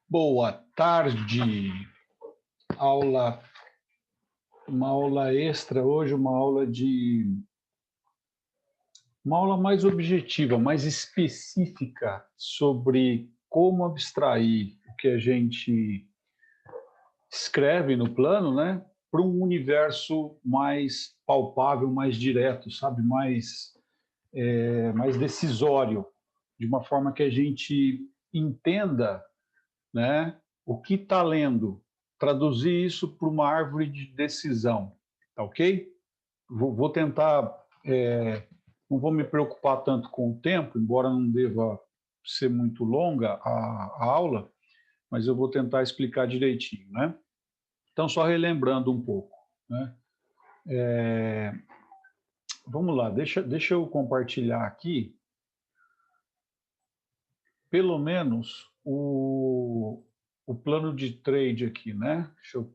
Boa tarde. Aula, uma aula extra hoje, uma aula mais objetiva, mais específica sobre como abstrair o que a gente escreve no plano, né, para um universo mais palpável, mais direto, sabe, mais decisório, de uma forma que a gente entenda, né, o que está lendo, traduzir isso para uma árvore de decisão, tá ok? Vou tentar, não vou me preocupar tanto com o tempo, embora não deva ser muito longa a aula, mas eu vou tentar explicar direitinho, né? Então, só relembrando um pouco, né? Vamos lá, deixa eu compartilhar aqui, pelo menos, o plano de trade aqui, né? Deixa eu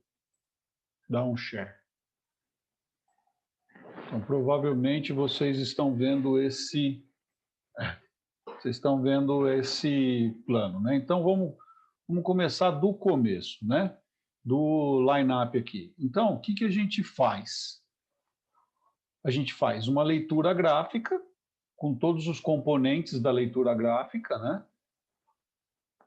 dar um share. Então, provavelmente vocês estão vendo esse plano, né? Então, vamos começar do começo, né? Do line-up aqui. Então, o que a gente faz? A gente faz uma leitura gráfica com todos os componentes da leitura gráfica, né?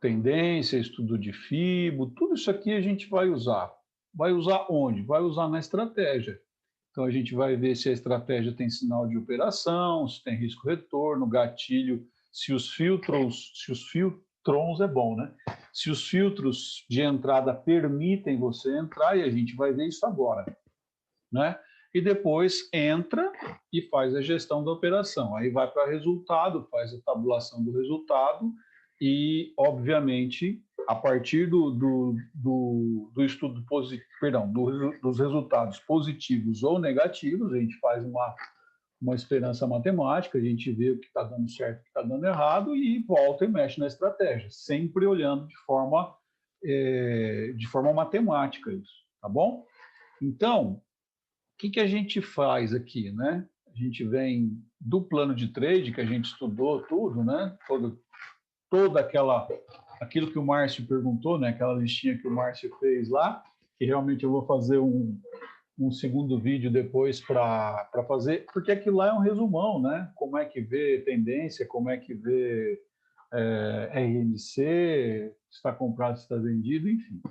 Tendência, estudo de Fibo, tudo isso aqui a gente vai usar. Vai usar onde? Vai usar na estratégia. Então, a gente vai ver se a estratégia tem sinal de operação, se tem risco-retorno, gatilho, se os filtrons é bom, né? Se os filtros de entrada permitem você entrar, e a gente vai ver isso agora, né? E depois entra e faz a gestão da operação. Aí vai para resultado, faz a tabulação do resultado e, obviamente, a partir do estudo positivo, perdão, dos resultados positivos ou negativos, a gente faz uma esperança matemática, a gente vê o que está dando certo, o que está dando errado e volta e mexe na estratégia, sempre olhando de forma matemática isso, tá bom? Então, o que a gente faz aqui, né? A gente vem do plano de trade, que a gente estudou tudo, né? Toda aquilo que o Márcio perguntou, né? Aquela listinha que o Márcio fez lá, que realmente eu vou fazer um segundo vídeo depois para fazer, porque aquilo lá é um resumão, né? Como é que vê tendência, como é que vê RNC, se está comprado, se está vendido, enfim.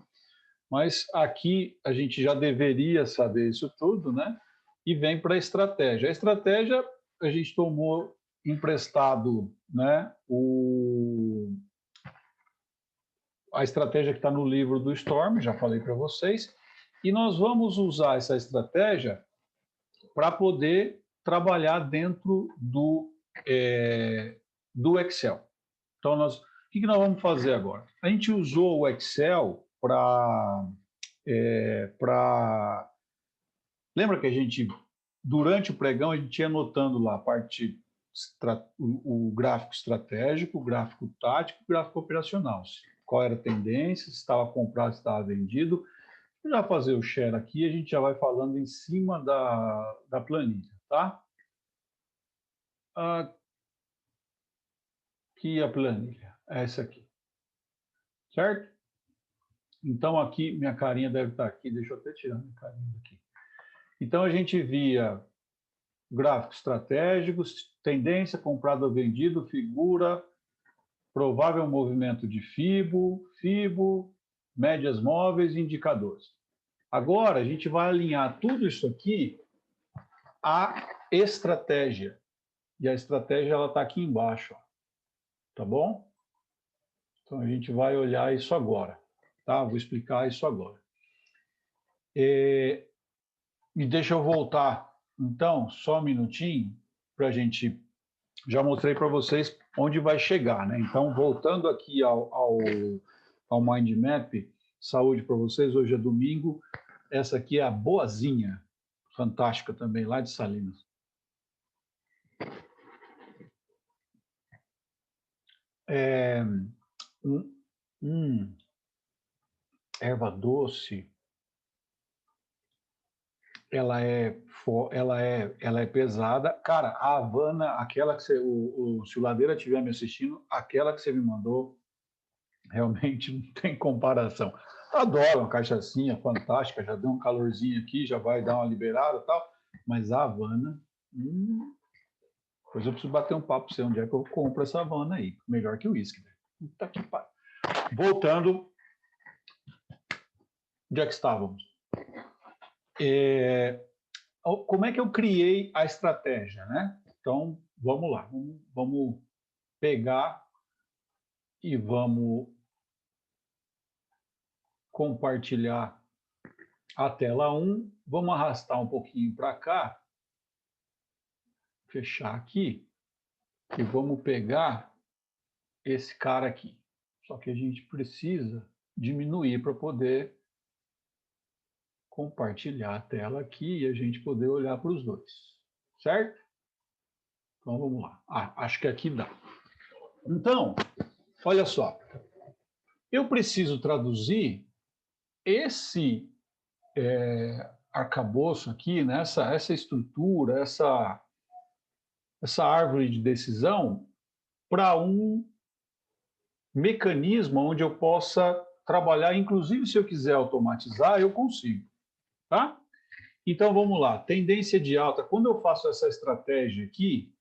Mas aqui a gente já deveria saber isso tudo, né? E vem para a estratégia. A estratégia, a gente tomou emprestado, né? A estratégia que está no livro do Storm, já falei para vocês, e nós vamos usar essa estratégia para poder trabalhar dentro do Excel. Então, o que nós vamos fazer agora? A gente usou o Excel para... Lembra que a gente, durante o pregão, a gente ia anotando lá a parte, o gráfico estratégico, o gráfico tático, o gráfico operacional. Qual era a tendência, se estava comprado, se estava vendido. Já fazer o share aqui, a gente já vai falando em cima da planilha, tá? Aqui a planilha, essa aqui, certo? Então, aqui, minha carinha deve estar aqui, deixa eu até tirar minha carinha daqui. Então, a gente via gráficos estratégicos, tendência, comprado ou vendido, figura, provável movimento de Fibo, médias móveis e indicadores. Agora, a gente vai alinhar tudo isso aqui à estratégia. E a estratégia ela está aqui embaixo, ó. Tá bom? Então, a gente vai olhar isso agora. Tá? Vou explicar isso agora. E deixa eu voltar, então, só um minutinho, para a gente... Já mostrei para vocês onde vai chegar, né? Então, voltando aqui ao Mind Map, saúde para vocês, hoje é domingo, essa aqui é a Boazinha, fantástica também, lá de Salinas. Erva doce, ela é pesada. Cara, a Havana, aquela que você, se o Ladeira estiver me assistindo, aquela que você me mandou, Realmente não tem comparação. Adoro uma cachaçinha fantástica, já deu um calorzinho aqui, já vai dar uma liberada e tal, mas a Havana, depois eu preciso bater um papo para você onde é que eu compro essa Havana aí. Melhor que o uísque. Puta que pariu. Voltando, onde é que estávamos? Como é que eu criei a estratégia, né? Então, vamos lá. Vamos pegar e vamos compartilhar a tela 1. Vamos arrastar um pouquinho para cá. Fechar aqui. E vamos pegar esse cara aqui. Só que a gente precisa diminuir para poder compartilhar a tela aqui e a gente poder olhar para os dois. Certo? Então, vamos lá. Acho que aqui dá. Então, olha só. Eu preciso traduzir esse arcabouço aqui, né? essa estrutura, essa árvore de decisão para um mecanismo onde eu possa trabalhar, inclusive se eu quiser automatizar, eu consigo. Tá? Então, vamos lá. Tendência de alta. Quando eu faço essa estratégia aqui,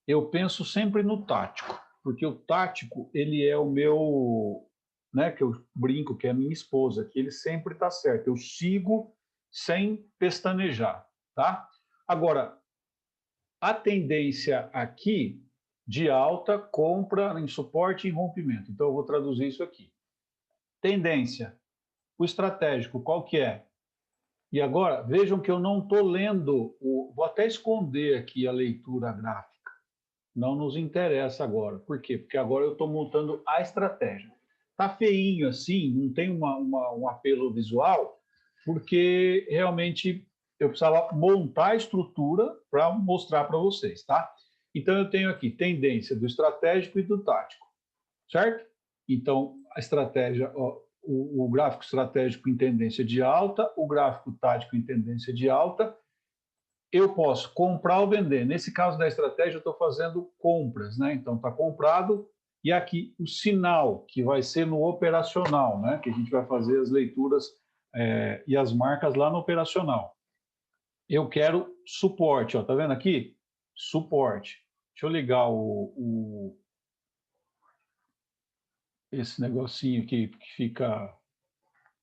eu penso sempre no tático, porque o tático, ele é o meu, né, que eu brinco, que é a minha esposa, que ele sempre está certo. Eu sigo sem pestanejar, tá? Agora, a tendência aqui de alta, compra em suporte e rompimento. Então, eu vou traduzir isso aqui. Tendência, o estratégico, qual que é? E agora, vejam que eu não estou lendo, vou até esconder aqui a leitura gráfica. Não nos interessa agora. Por quê? Porque agora eu estou montando a estratégia. Está feinho assim, não tem um apelo visual, porque realmente eu precisava montar a estrutura para mostrar para vocês, tá? Então, eu tenho aqui tendência do estratégico e do tático, certo? Então, a estratégia, ó, o gráfico estratégico em tendência de alta, o gráfico tático em tendência de alta. Eu posso comprar ou vender. Nesse caso da estratégia, eu estou fazendo compras, né? Então, está comprado. E aqui o sinal, que vai ser no operacional, né? Que a gente vai fazer as leituras e as marcas lá no operacional. Eu quero suporte, ó, tá vendo aqui? Suporte. Deixa eu ligar esse negocinho aqui que fica,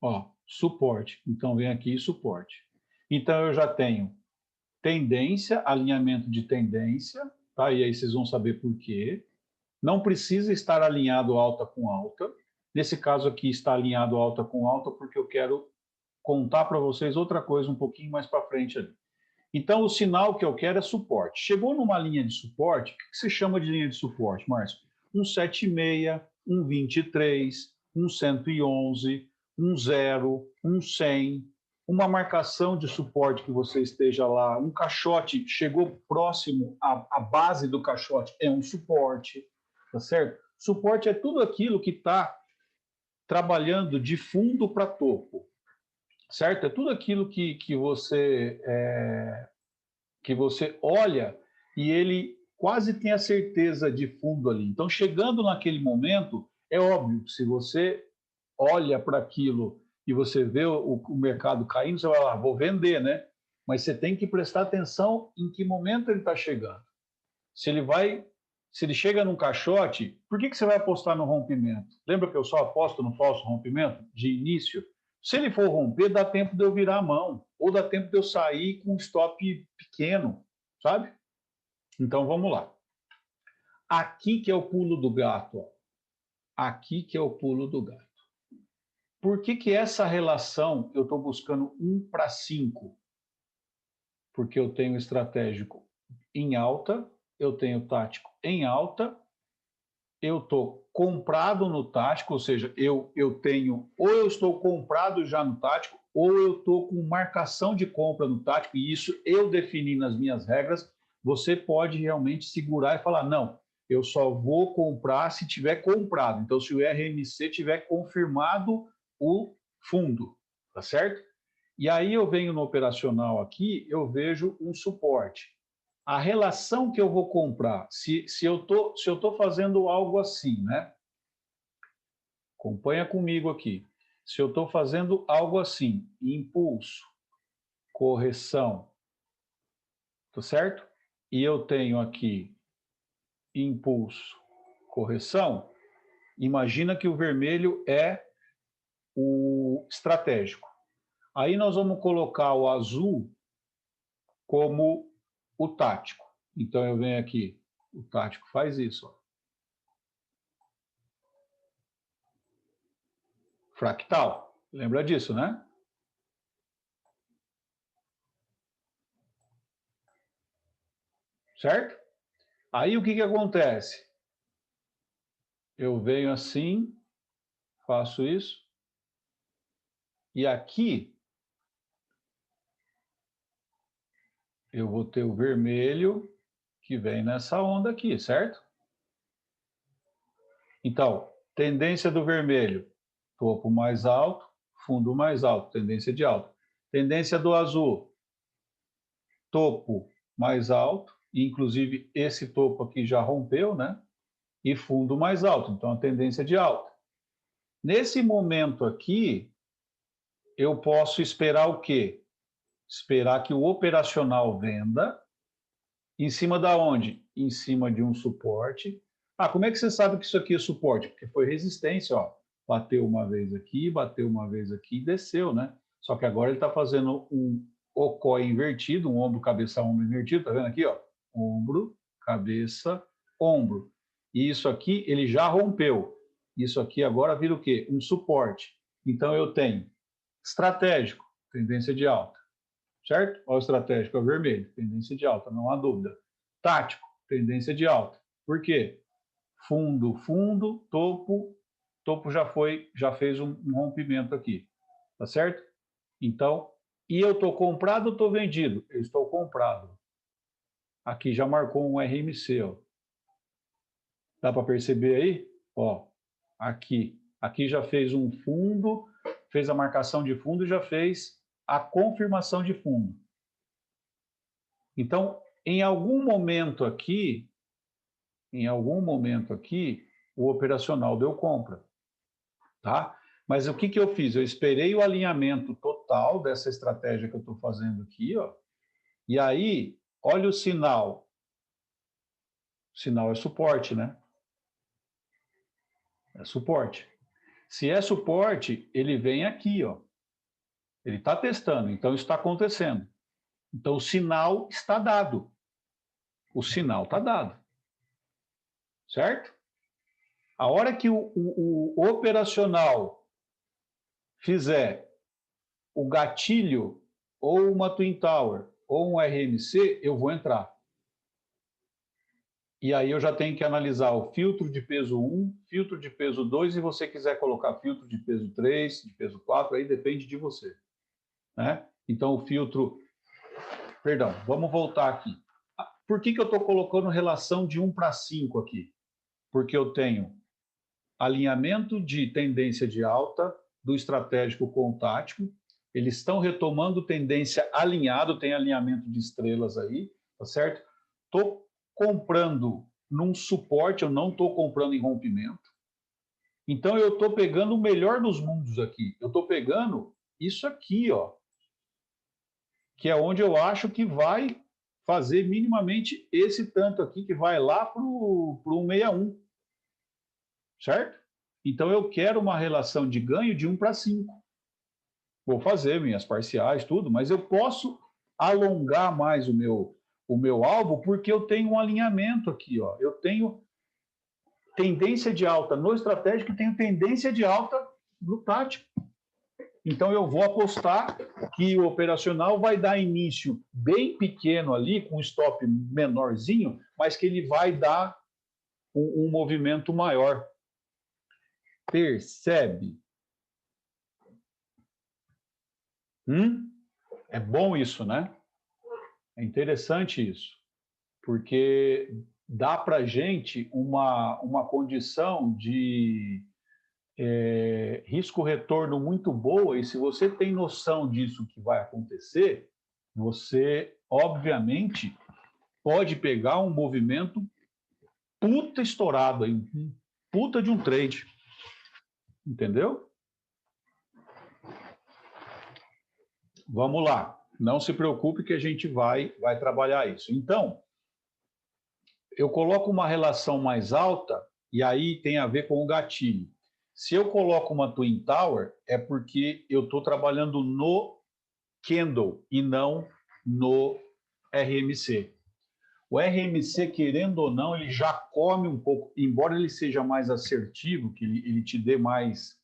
ó, suporte. Então, vem aqui suporte. Então, eu já tenho tendência, alinhamento de tendência, tá? E aí vocês vão saber por quê. Não precisa estar alinhado alta com alta. Nesse caso aqui está alinhado alta com alta porque eu quero contar para vocês outra coisa um pouquinho mais para frente ali. Então, o sinal que eu quero é suporte. Chegou numa linha de suporte, o que se chama de linha de suporte, Márcio? 176, 123, 111, 10, 100, uma marcação de suporte que você esteja lá, um caixote chegou próximo à base do caixote, é um suporte, tá certo? Suporte é tudo aquilo que está trabalhando de fundo para topo, certo? É tudo aquilo que você olha e ele quase tem a certeza de fundo ali. Então, chegando naquele momento, é óbvio que se você olha para aquilo e você vê o mercado caindo, você vai lá, vou vender, né? Mas você tem que prestar atenção em que momento ele está chegando. Se ele chega num caixote, por que você vai apostar no rompimento? Lembra que eu só aposto no falso rompimento de início? Se ele for romper, dá tempo de eu virar a mão, ou dá tempo de eu sair com um stop pequeno, sabe? Então vamos lá. Aqui que é o pulo do gato, ó. Aqui que é o pulo do gato. Por que essa relação eu estou buscando 1:5? Porque eu tenho estratégico em alta, eu tenho tático em alta, eu estou comprado no tático, ou seja, eu tenho, ou eu estou comprado já no tático, ou eu estou com marcação de compra no tático, e isso eu defini nas minhas regras. Você pode realmente segurar e falar, não, eu só vou comprar se tiver comprado. Então, se o RMC tiver confirmado o fundo, tá certo? E aí eu venho no operacional aqui, eu vejo um suporte. A relação que eu vou comprar, se eu tô fazendo algo assim, né? Acompanha comigo aqui. Se eu estou fazendo algo assim, impulso, correção, tá certo? E eu tenho aqui impulso, correção, imagina que o vermelho é o estratégico. Aí nós vamos colocar o azul como o tático. Então eu venho aqui, o tático faz isso, ó. Fractal. Lembra disso, né? Certo? Aí o que que acontece? Eu venho assim, faço isso, e aqui eu vou ter o vermelho que vem nessa onda aqui, certo? Então, tendência do vermelho, topo mais alto, fundo mais alto, tendência de alta. Tendência do azul, topo mais alto, inclusive esse topo aqui já rompeu, né? E fundo mais alto, então a tendência de alta. Nesse momento aqui, eu posso esperar o quê? Esperar que o operacional venda, em cima da onde? Em cima de um suporte. Ah, como é que você sabe que isso aqui é suporte? Porque foi resistência, ó. Bateu uma vez aqui, bateu uma vez aqui e desceu, né? Só que agora ele está fazendo um ocó invertido, um ombro, cabeça, ombro invertido, tá vendo aqui, ó? Ombro, cabeça, ombro. E isso aqui ele já rompeu. Isso aqui agora vira o quê? Um suporte. Então eu tenho estratégico, tendência de alta, certo? Olha o estratégico, é o vermelho, tendência de alta, não há dúvida. Tático, tendência de alta. Por quê? Fundo, fundo, topo, topo já fez um rompimento aqui, tá certo? Então, e eu estou comprado ou estou vendido? Eu estou comprado. Aqui já marcou um RMC, ó. Dá para perceber aí? Ó, aqui já fez um fundo, fez a marcação de fundo e já fez a confirmação de fundo. Então, em algum momento aqui, o operacional deu compra, tá? Mas o que que eu fiz? Eu esperei o alinhamento total dessa estratégia que eu estou fazendo aqui, ó. E aí, olha o sinal. O sinal é suporte, né? É suporte. Se é suporte, ele vem aqui, ó. Ele está testando, então isso está acontecendo. Então o sinal está dado. O sinal está dado. Certo? A hora que o operacional fizer o gatilho, ou uma Twin Tower, ou um RMC, eu vou entrar. E aí eu já tenho que analisar o filtro de peso 1, filtro de peso 2, e se você quiser colocar filtro de peso 3, de peso 4, aí depende de você. Né? Então o filtro... Perdão, vamos voltar aqui. Por que que eu estou colocando relação de 1 para 5 aqui? Porque eu tenho alinhamento de tendência de alta do estratégico com o tático, eles estão retomando tendência alinhado, tem alinhamento de estrelas aí, tá certo? Estou comprando num suporte, eu não estou comprando em rompimento. Então eu estou pegando o melhor dos mundos aqui. Eu estou pegando isso aqui, ó, que é onde eu acho que vai fazer minimamente esse tanto aqui, que vai lá para o 161. Certo? Então eu quero uma relação de ganho de 1 para 5. Vou fazer minhas parciais, tudo, mas eu posso alongar mais o meu alvo porque eu tenho um alinhamento aqui, ó. Eu tenho tendência de alta no estratégico e tenho tendência de alta no tático. Então eu vou apostar que o operacional vai dar início bem pequeno ali, com stop menorzinho, mas que ele vai dar um movimento maior. Percebe? É bom isso, né? É interessante isso, porque dá para a gente uma condição de risco-retorno muito boa, e se você tem noção disso que vai acontecer, você, obviamente, pode pegar um movimento puta estourado, aí, um puta de um trade. Entendeu? Vamos lá. Não se preocupe que a gente vai trabalhar isso. Então, eu coloco uma relação mais alta e aí tem a ver com o gatilho. Se eu coloco uma Twin Tower, é porque eu estou trabalhando no candle e não no RMC. O RMC, querendo ou não, ele já come um pouco, embora ele seja mais assertivo, que ele te dê mais,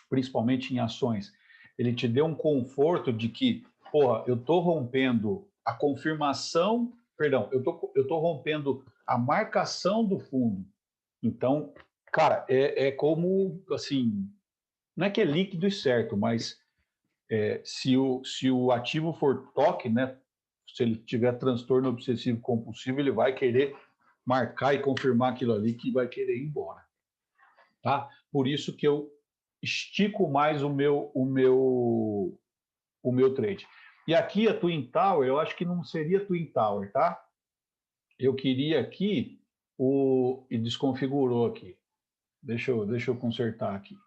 principalmente em ações, ele te dê um conforto de que, porra, eu estou rompendo a confirmação, perdão, eu tô rompendo a marcação do fundo. Então, cara, é como, assim, não é que é líquido e certo, mas se o ativo for TOC, né, se ele tiver transtorno obsessivo compulsivo, ele vai querer marcar e confirmar aquilo ali que vai querer ir embora. Tá? Por isso que eu estico mais o meu trade. E aqui a Twin Tower, eu acho que não seria Twin Tower, tá? Eu queria aqui e desconfigurou aqui. Deixa eu consertar aqui.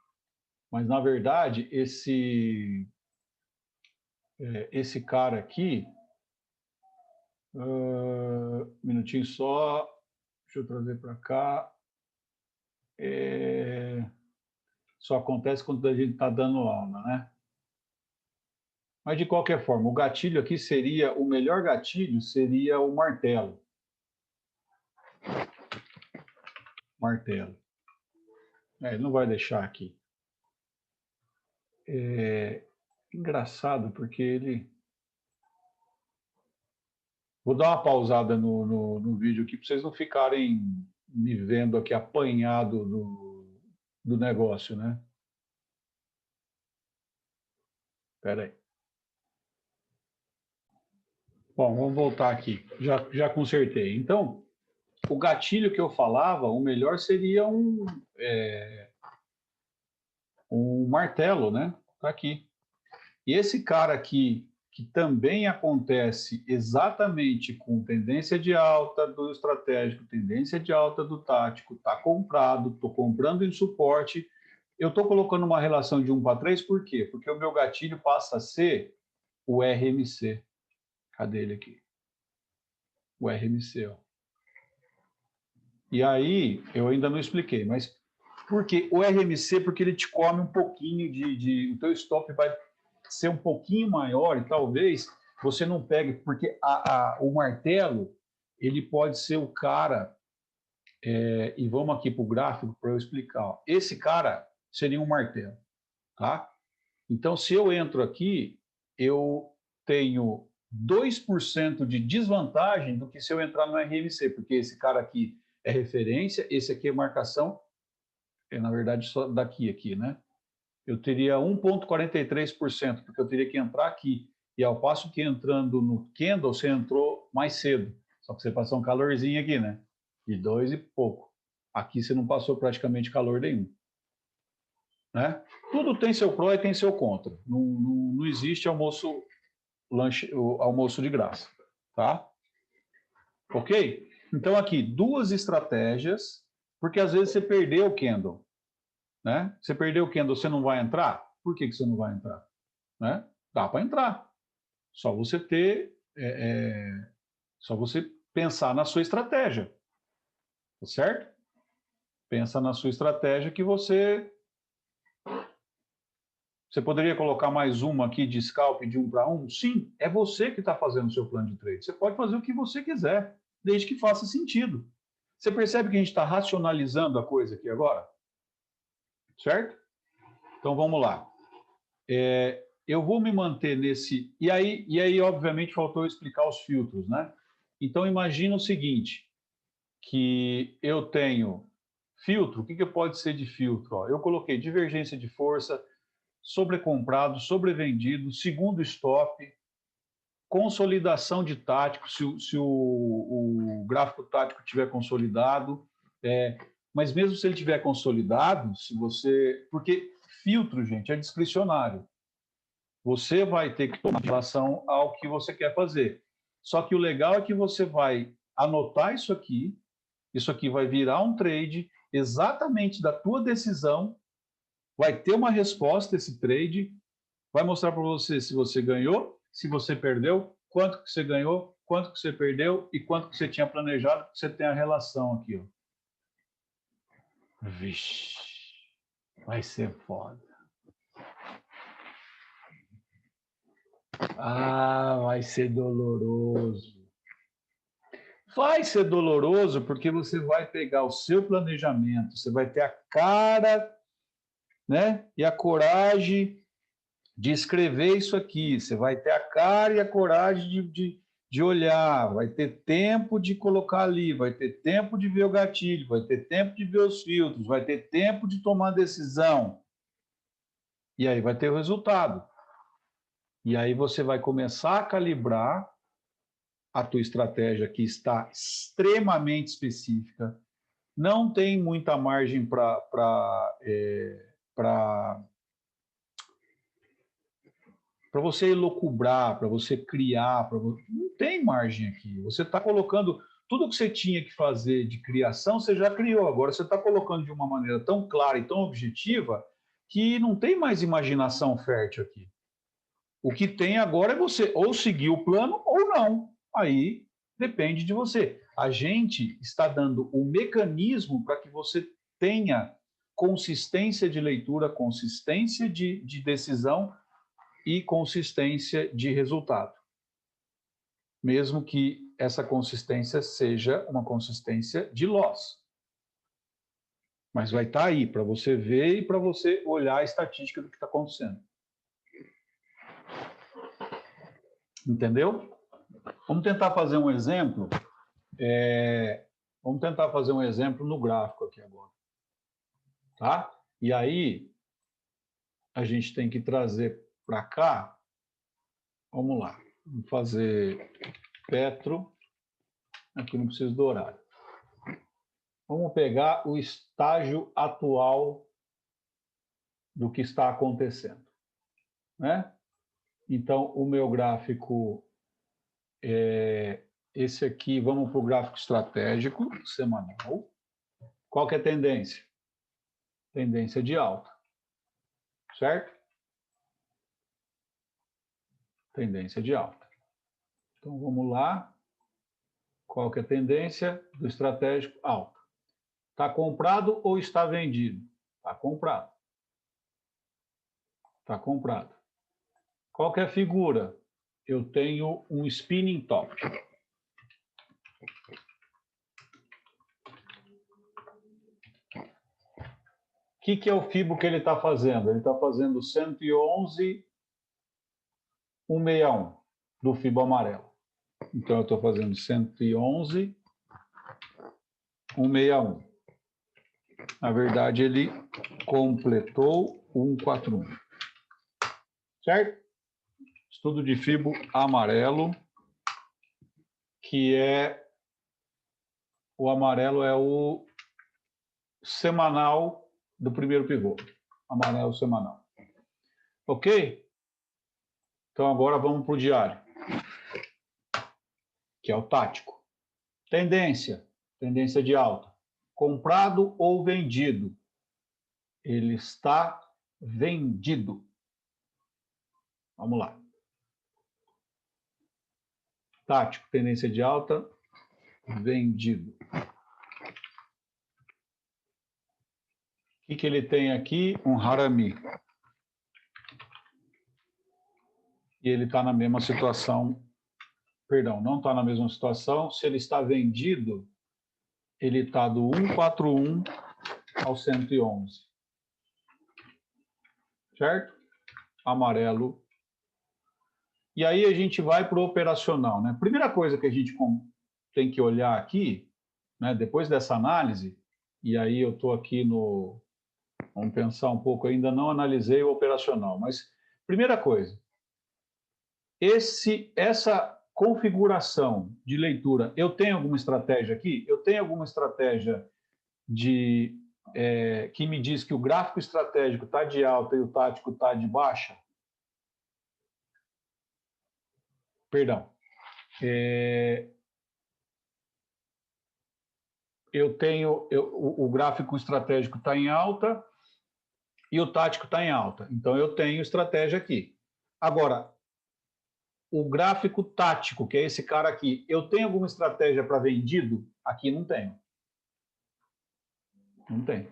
Mas na verdade esse cara aqui, minutinho só, deixa eu trazer para cá. Só acontece quando a gente está dando aula, né? Mas de qualquer forma, o gatilho aqui seria, o melhor gatilho seria o martelo. Martelo. Ele não vai deixar aqui. Engraçado, porque ele... Vou dar uma pausada no vídeo aqui para vocês não ficarem me vendo aqui apanhado do negócio, né? Espera aí. Bom, vamos voltar aqui. Já consertei. Então, o gatilho que eu falava, o melhor seria um martelo, né? Tá aqui. E esse cara aqui, que também acontece exatamente com tendência de alta do estratégico, tendência de alta do tático, está comprado, estou comprando em suporte, eu estou colocando uma relação de 1 para 3, por quê? Porque o meu gatilho passa a ser o RMC. Cadê ele aqui? O RMC, ó. E aí, eu ainda não expliquei, mas por quê? O RMC, porque ele te come um pouquinho o teu stop vai ser um pouquinho maior e talvez você não pegue, porque o martelo, ele pode ser o cara, e vamos aqui para o gráfico para eu explicar. Ó. Esse cara seria um martelo, tá? Então, se eu entro aqui, eu tenho 2% de desvantagem do que se eu entrar no RMC, porque esse cara aqui é referência, esse aqui é marcação, na verdade só aqui, né? Eu teria 1,43%, porque eu teria que entrar aqui. E ao passo que entrando no candle, você entrou mais cedo. Só que você passou um calorzinho aqui, né? De 2 e pouco. Aqui você não passou praticamente calor nenhum. Né? Tudo tem seu pró e tem seu contra. Não existe almoço de graça. Tá? Ok? Então aqui, duas estratégias, porque às vezes você perdeu o candle. Né? Você perdeu o candle, você não vai entrar? Por que você não vai entrar? Né? Dá para entrar. Só você só você pensar na sua estratégia, tá certo? Pensa na sua estratégia que você poderia colocar mais uma aqui de scalp de 1 para 1? Sim, é você que está fazendo o seu plano de trade. Você pode fazer o que você quiser, desde que faça sentido. Você percebe que a gente está racionalizando a coisa aqui agora? Certo? Então vamos lá. Eu vou me manter nesse... E aí, obviamente, faltou eu explicar os filtros, né? Então, imagina o seguinte, que eu tenho filtro, o que pode ser de filtro? Ó, eu coloquei divergência de força, sobrecomprado, sobrevendido, segundo stop, consolidação de tático, se o gráfico tático tiver consolidado, mas mesmo se ele tiver consolidado, se você... Porque filtro, gente, é discricionário. Você vai ter que tomar em relação ao que você quer fazer. Só que o legal é que você vai anotar isso aqui vai virar um trade exatamente da tua decisão, vai ter uma resposta, esse trade, vai mostrar para você se você ganhou, se você perdeu, quanto que você ganhou, quanto que você perdeu e quanto que você tinha planejado, você tem a relação aqui, ó. Vixe, vai ser foda. Ah, vai ser doloroso. Vai ser doloroso porque você vai pegar o seu planejamento, você vai ter a cara, né, e a coragem de escrever isso aqui, você vai ter a cara e a coragem de olhar, vai ter tempo de colocar ali, vai ter tempo de ver o gatilho, vai ter tempo de ver os filtros, vai ter tempo de tomar decisão. E aí vai ter o resultado. E aí você vai começar a calibrar a tua estratégia, que está extremamente específica, não tem muita margem para você elocubrar, para você criar, não tem margem aqui. Você está colocando tudo que você tinha que fazer de criação, você já criou. Agora você está colocando de uma maneira tão clara e tão objetiva que não tem mais imaginação fértil aqui. O que tem agora é você ou seguir o plano ou não. Aí depende de você. A gente está dando o mecanismo para que você tenha consistência de leitura, consistência de decisão e consistência de resultado. Mesmo que essa consistência seja uma consistência de loss. Mas vai estar aí para você ver e para você olhar a estatística do que está acontecendo. Entendeu? Vamos tentar fazer um exemplo. Vamos tentar fazer um exemplo no gráfico aqui agora. Tá? E aí, a gente tem que trazer para cá. Vamos lá. Vamos fazer Petro. Aqui não preciso do horário. Vamos pegar o estágio atual do que está acontecendo, né? Então, o meu gráfico é esse aqui. Vamos para o gráfico estratégico semanal. Qual que é a tendência? Tendência de alta, certo? Tendência de alta. Então, vamos lá. Qual que é a tendência do estratégico? Alta. Está comprado ou está vendido? Está comprado. Está comprado. Qual que é a figura? Eu tenho um spinning top. O que é o FIBO que ele está fazendo? Ele está fazendo 111,161 do FIBO amarelo. Então, eu estou fazendo 111,161. Na verdade, ele completou 141. Certo? Estudo de FIBO amarelo, que é... O amarelo é o semanal do primeiro pivô. Amarelo semanal. Ok? Então, agora vamos para o diário, que é o tático. Tendência. Tendência de alta. Comprado ou vendido? Ele está vendido. Vamos lá. Tático, tendência de alta, vendido. O que ele tem aqui? Um Harami. E ele está na mesma situação. Perdão, não está na mesma situação. Se ele está vendido, ele está do 141 ao 111. Certo? Amarelo. E aí a gente vai para o operacional, né? Primeira coisa que a gente tem que olhar aqui, né, depois dessa análise, e aí eu estou aqui no... Vamos pensar um pouco, ainda não analisei o operacional, mas primeira coisa, essa configuração de leitura, eu tenho alguma estratégia aqui? Eu tenho alguma estratégia que me diz que o gráfico estratégico está de alta e o tático está de baixa? Perdão. O gráfico estratégico está em alta e o tático está em alta. Então, eu tenho estratégia aqui. Agora, o gráfico tático, que é esse cara aqui, eu tenho alguma estratégia para vendido? Aqui não tenho. Não tem.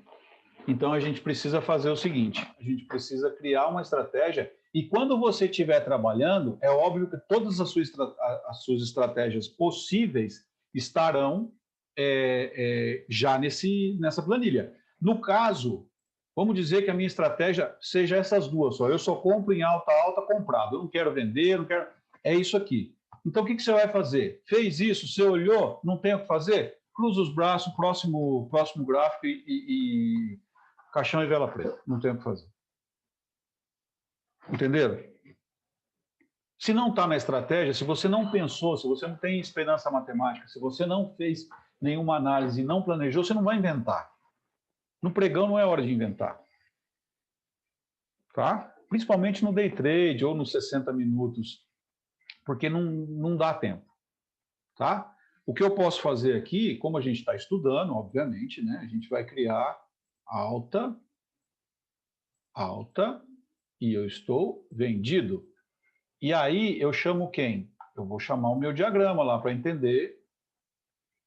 Então, a gente precisa fazer o seguinte, a gente precisa criar uma estratégia e quando você estiver trabalhando, é óbvio que todas as suas estratégias possíveis estarão já nessa planilha. No caso, vamos dizer que a minha estratégia seja essas duas só. Eu só compro em alta, alta, comprado. Eu não quero vender, não quero... É isso aqui. Então, o que você vai fazer? Fez isso, você olhou, não tem o que fazer? Cruza os braços, próximo gráfico e caixão e vela preta. Não tem o que fazer. Entenderam? Se não está na estratégia, se você não pensou, se você não tem esperança matemática, se você não fez nenhuma análise e não planejou, você não vai inventar. No pregão não é hora de inventar. Tá? Principalmente no day trade ou nos 60 minutos, porque não dá tempo. Tá? O que eu posso fazer aqui, como a gente está estudando, obviamente, né, a gente vai criar alta, alta, e eu estou vendido. E aí eu chamo quem? Eu vou chamar o meu diagrama lá para entender,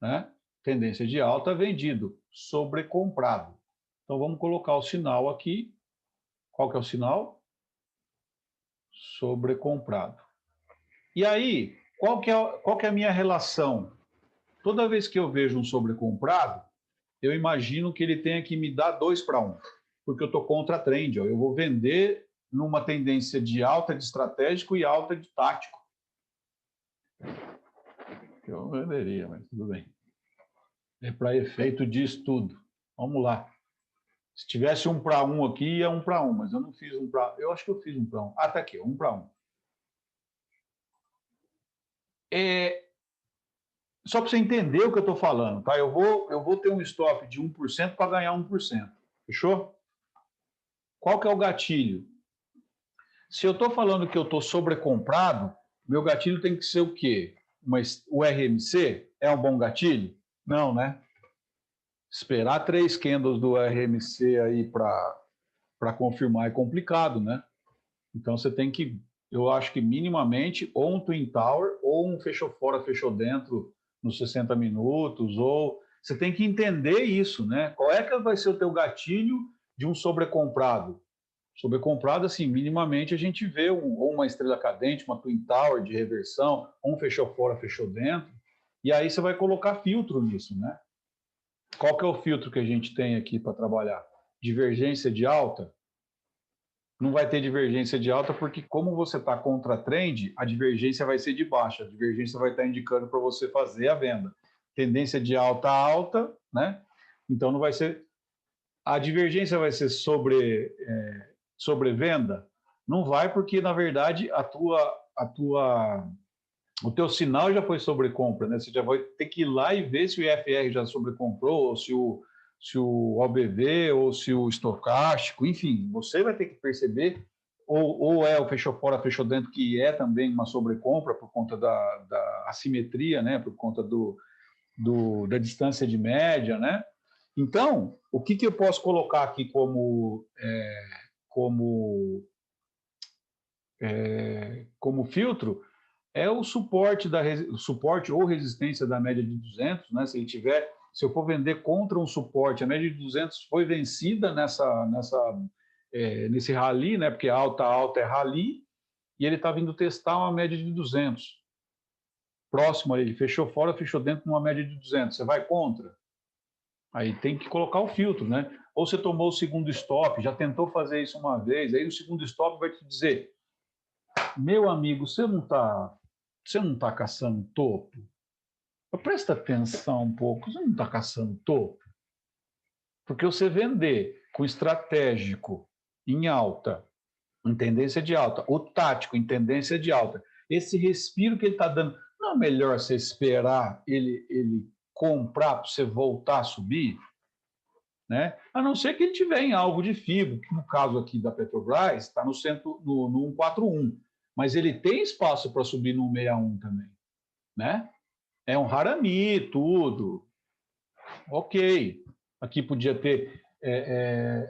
né? Tendência de alta, vendido, sobrecomprado. Então vamos colocar o sinal aqui. Qual que é o sinal? Sobrecomprado. E aí, qual que é a minha relação? Toda vez que eu vejo um sobrecomprado, eu imagino que ele tenha que me dar 2 para 1, porque eu estou contra a trend. Ó. Eu vou vender numa tendência de alta de estratégico e alta de tático. Eu venderia, mas tudo bem. É para efeito de estudo. Vamos lá. Se tivesse 1 para 1 aqui, ia 1 para 1, mas eu não fiz 1 para 1. Eu acho que eu fiz 1 para 1. Ah, tá aqui, 1 para 1. Só para você entender o que eu estou falando, tá? Eu vou ter um stop de 1% para ganhar 1%. Fechou? Qual que é o gatilho? Se eu estou falando que eu estou sobrecomprado, meu gatilho tem que ser o quê? O RMC é um bom gatilho? Não, né? Esperar 3 candles do RMC aí para confirmar é complicado, né? Então você tem que, eu acho que minimamente, ou um Twin Tower, ou um fechou fora, fechou dentro nos 60 minutos, ou você tem que entender isso, né? Qual é que vai ser o teu gatilho de um sobrecomprado? Sobrecomprado, assim, minimamente a gente vê ou uma estrela cadente, uma Twin Tower de reversão, um fechou fora, fechou dentro, e aí você vai colocar filtro nisso, né? Qual que é o filtro que a gente tem aqui para trabalhar? Divergência de alta? Não vai ter divergência de alta porque como você está contra a trend, a divergência vai ser de baixa, a divergência vai estar indicando para você fazer a venda. Tendência de alta a alta, né? Então não vai ser... A divergência vai ser sobre venda? Não vai porque, na verdade, o teu sinal já foi sobre compra, né? Você já vai ter que ir lá e ver se o IFR já sobrecomprou, ou se o OBV, ou se o estocástico, enfim, você vai ter que perceber, ou é o fechou fora, fechou dentro, que é também uma sobrecompra por conta da assimetria, né? Por conta da distância de média, né? Então, o que eu posso colocar aqui como filtro é o suporte ou resistência da média de 200, né? Se eu for vender contra um suporte, a média de 200 foi vencida nesse rally, né? Porque alta é rally, e ele está vindo testar uma média de 200. Próximo a ele, fechou fora, fechou dentro numa média de 200. Você vai contra? Aí tem que colocar o filtro, né? Ou você tomou o segundo stop, já tentou fazer isso uma vez, aí o segundo stop vai te dizer: meu amigo, você não está caçando topo? Presta atenção um pouco, você não está caçando topo? Porque você vender com estratégico em alta, em tendência de alta, o tático em tendência de alta, esse respiro que ele está dando, não é melhor você esperar ele comprar para você voltar a subir? Né? A não ser que ele tiver em algo de FIBO, que no caso aqui da Petrobras está no 141, mas ele tem espaço para subir no 161 também, né? É um Harami, tudo. Ok. Aqui podia ter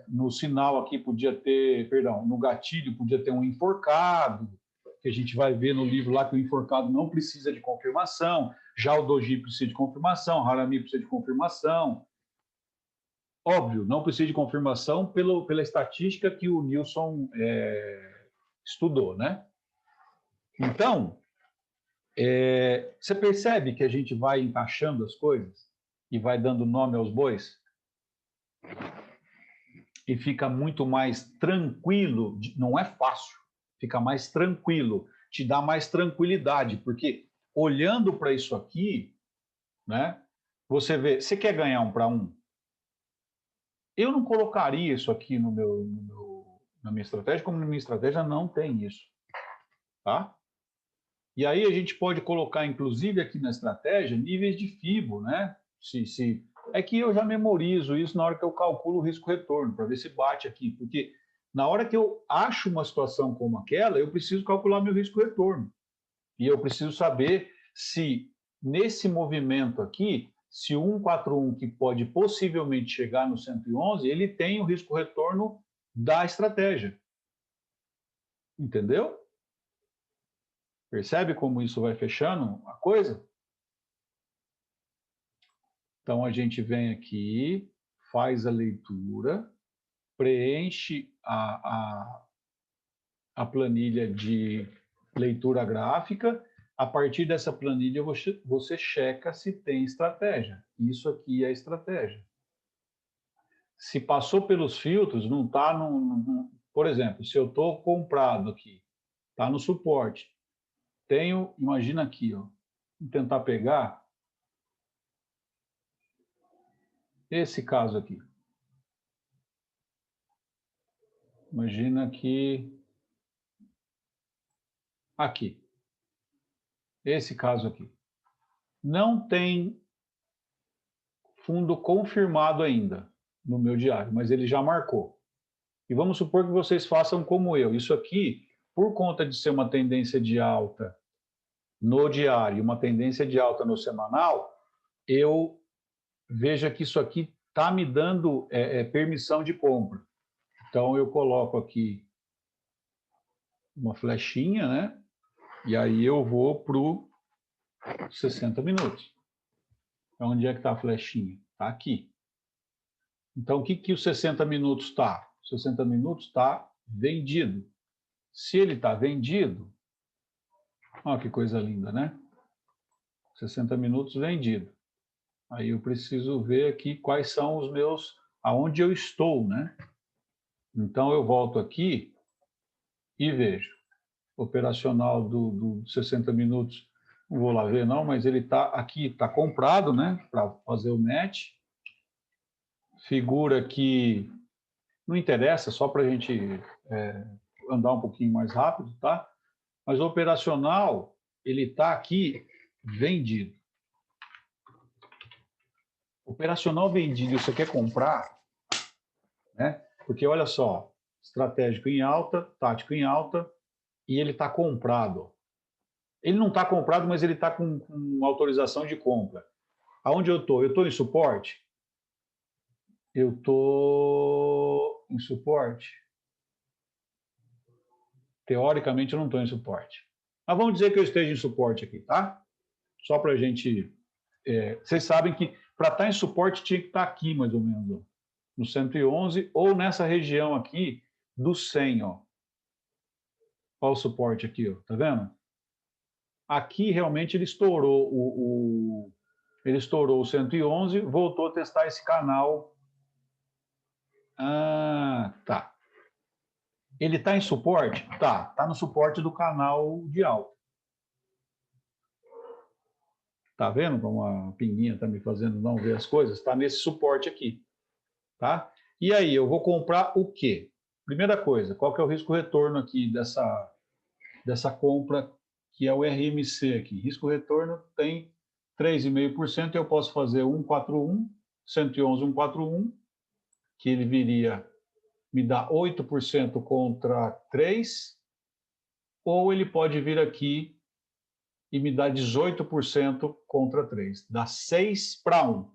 no sinal aqui podia ter, perdão, no gatilho podia ter um enforcado, que a gente vai ver no livro lá que o enforcado não precisa de confirmação, já o doji precisa de confirmação, o harami precisa de confirmação. Óbvio, não precisa de confirmação pela estatística que o Nilson estudou, né? Então, você percebe que a gente vai encaixando as coisas e vai dando nome aos bois? E fica muito mais tranquilo, não é fácil, fica mais tranquilo, te dá mais tranquilidade, porque olhando para isso aqui, né, você vê, você quer ganhar 1 para 1? Eu não colocaria isso aqui na minha estratégia, como na minha estratégia não tem isso, tá? E aí a gente pode colocar, inclusive, aqui na estratégia, níveis de FIBO, né? É que eu já memorizo isso na hora que eu calculo o risco-retorno, para ver se bate aqui, porque na hora que eu acho uma situação como aquela, eu preciso calcular meu risco-retorno. E eu preciso saber se, nesse movimento aqui, se o 141, que pode possivelmente chegar no 111, ele tem o risco-retorno da estratégia. Entendeu? Percebe como isso vai fechando a coisa? Então, a gente vem aqui, faz a leitura, preenche a planilha de leitura gráfica. A partir dessa planilha, você checa se tem estratégia. Isso aqui é estratégia. Se passou pelos filtros, não está no... Por exemplo, se eu estou comprado aqui, está no suporte. Tenho, imagina aqui, ó, vou tentar pegar esse caso aqui. Imagina que aqui, esse caso aqui, não tem fundo confirmado ainda no meu diário, mas ele já marcou. E vamos supor que vocês façam como eu. Isso aqui, por conta de ser uma tendência de alta no diário, uma tendência de alta no semanal, eu vejo que isso aqui está me dando permissão de compra. Então, eu coloco aqui uma flechinha, né? E aí eu vou para o 60 minutos. Onde é que está a flechinha? Está aqui. Então, o que os 60 minutos está? 60 minutos está vendido. Se ele está vendido, olha que coisa linda, né? 60 minutos vendido. Aí eu preciso ver aqui quais são os meus, aonde eu estou, né? Então, eu volto aqui e vejo. Operacional do 60 minutos, não vou lá ver não, mas ele está aqui, está comprado, né? Para fazer o match. Figura que não interessa, só para a gente andar um pouquinho mais rápido, tá? Mas o operacional, ele está aqui vendido. Operacional vendido, você quer comprar, né? Porque olha só, estratégico em alta, tático em alta, e ele está comprado. Ele não está comprado, mas ele está com autorização de compra. Aonde eu estou? Eu estou em suporte? Eu estou em suporte? Teoricamente, eu não estou em suporte. Mas vamos dizer que eu esteja em suporte aqui, tá? Só para a gente... vocês sabem que para estar em suporte tinha que estar aqui, mais ou menos, ó, no 111, ou nessa região aqui do 100, ó. Olha o suporte aqui, ó, tá vendo? Aqui realmente ele estourou ele estourou o 111, voltou a testar esse canal. Ah, tá. Ele está em suporte? Tá, está no suporte do canal de alta. Tá vendo como a pinguinha está me fazendo não ver as coisas? Está nesse suporte aqui, tá? E aí, eu vou comprar o quê? Primeira coisa, qual que é o risco-retorno aqui dessa compra, que é o RMC aqui? Risco-retorno tem 3,5%, eu posso fazer 141, 111, 141, que ele viria, me dá 8% contra 3, ou ele pode vir aqui e me dá 18% contra 3. Dá 6 para 1.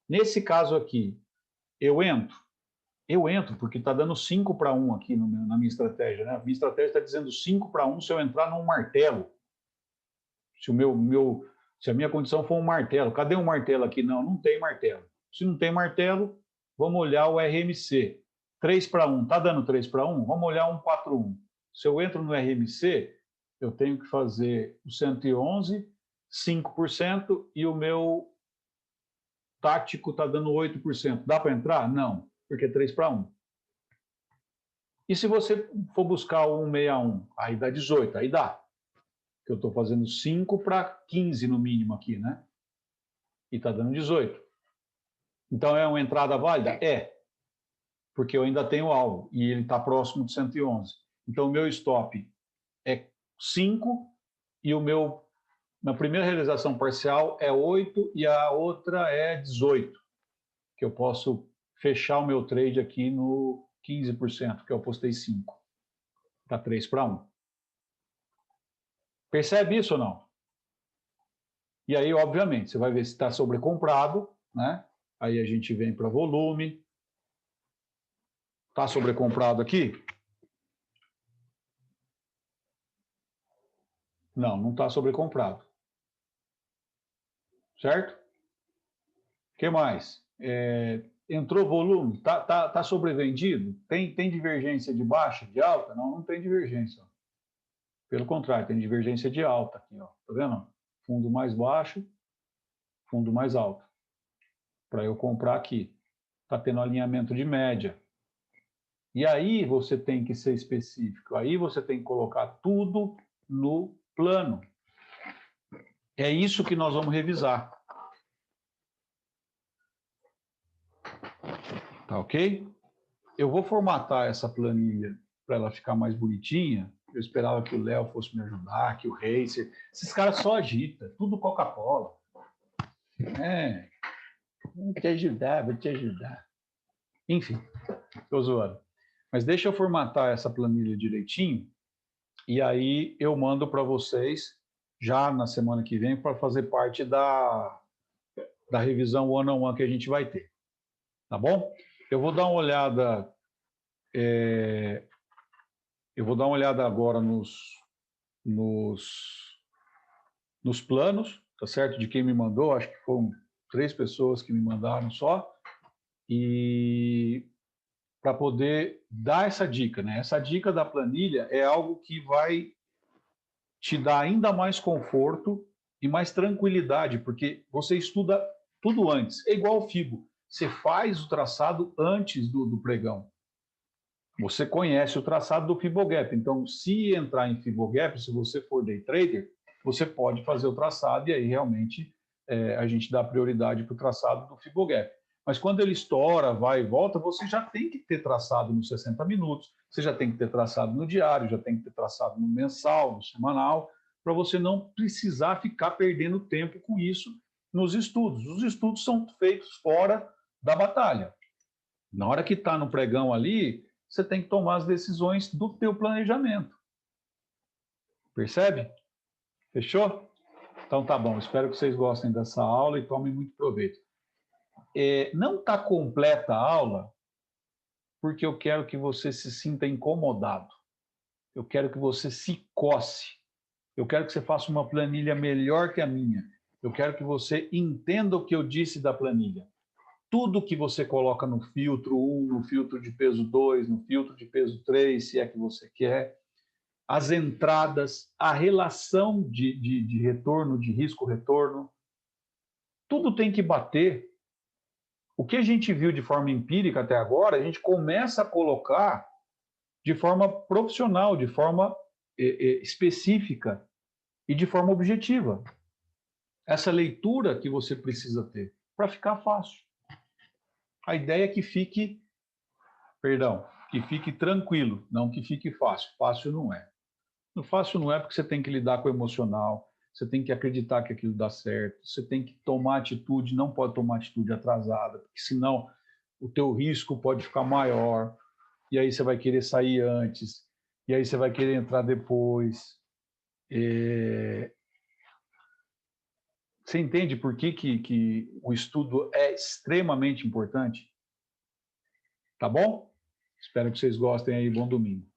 Nesse caso aqui, eu entro? Eu entro, porque está dando 5-1 aqui na minha estratégia. Né? A minha estratégia está dizendo 5-1 se eu entrar num martelo. Se a minha condição for um martelo. Cadê um martelo aqui? Não, não tem martelo. Se não tem martelo, vamos olhar o RMC. 3-1. Está dando 3-1? Vamos olhar um 4-1. Se eu entro no RMC, eu tenho que fazer o 111, 5%, e o meu tático está dando 8%. Dá para entrar? Não, porque é 3-1. E se você for buscar o 161, aí dá 18, aí dá. Eu estou fazendo 5-15 no mínimo aqui, né? E está dando 18. Então é uma entrada válida? É, porque eu ainda tenho alvo e ele está próximo de 111. Então o meu stop é 5 e na primeira realização parcial é 8 e a outra é 18, que eu posso fechar o meu trade aqui no 15%, que eu apostei 5. Está 3-1. Percebe isso ou não? E aí, obviamente, você vai ver se está sobrecomprado, né? Aí a gente vem para volume. Está sobrecomprado aqui? Não, não está sobrecomprado. Certo? O que mais? Entrou volume? Tá sobrevendido? Tem divergência de baixa, de alta? Não, não tem divergência. Pelo contrário, tem divergência de alta aqui, ó. Tá vendo? Fundo mais baixo, fundo mais alto. Para eu comprar aqui. Está tendo alinhamento de média. E aí você tem que ser específico. Aí você tem que colocar tudo no plano. É isso que nós vamos revisar. Tá ok? Eu vou formatar essa planilha para ela ficar mais bonitinha. Eu esperava que o Léo fosse me ajudar, que o Racer. Esses caras só agitam, tudo Coca-Cola. Vou te ajudar, vou te ajudar. Enfim, estou zoando. Mas deixa eu formatar essa planilha direitinho e aí eu mando para vocês já na semana que vem para fazer parte da revisão one-on-one que a gente vai ter. Tá bom? Eu vou dar uma olhada agora nos planos, tá certo? De quem me mandou, acho que foram 3 pessoas que me mandaram só, e para poder dar essa dica, né? Essa dica da planilha é algo que vai te dar ainda mais conforto e mais tranquilidade, porque você estuda tudo antes. É igual o FIBO. Você faz o traçado antes do pregão. Você conhece o traçado do Fibogap. Então, se entrar em Fibogap, se você for day trader, você pode fazer o traçado e aí realmente a gente dá prioridade para o traçado do Fibogap. Mas quando ele estoura, vai e volta, você já tem que ter traçado nos 60 minutos, você já tem que ter traçado no diário, já tem que ter traçado no mensal, no semanal, para você não precisar ficar perdendo tempo com isso nos estudos. Os estudos são feitos fora da batalha. Na hora que está no pregão ali, você tem que tomar as decisões do teu planejamento. Percebe? Fechou? Então tá bom, espero que vocês gostem dessa aula e tomem muito proveito. Não está completa a aula porque eu quero que você se sinta incomodado. Eu quero que você se coce. Eu quero que você faça uma planilha melhor que a minha. Eu quero que você entenda o que eu disse da planilha. Tudo que você coloca no filtro 1, no filtro de peso 2, no filtro de peso 3, se é que você quer, as entradas, a relação de retorno, de risco-retorno, tudo tem que bater. O que a gente viu de forma empírica até agora, a gente começa a colocar de forma profissional, de forma específica e de forma objetiva. Essa leitura que você precisa ter para ficar fácil. A ideia é que fique tranquilo, não que fique fácil. Fácil não é. Fácil não é porque você tem que lidar com o emocional, você tem que acreditar que aquilo dá certo, você tem que tomar atitude, não pode tomar atitude atrasada, porque senão o teu risco pode ficar maior, e aí você vai querer sair antes, e aí você vai querer entrar depois. Você entende por que o estudo é extremamente importante? Tá bom? Espero que vocês gostem aí. Bom domingo.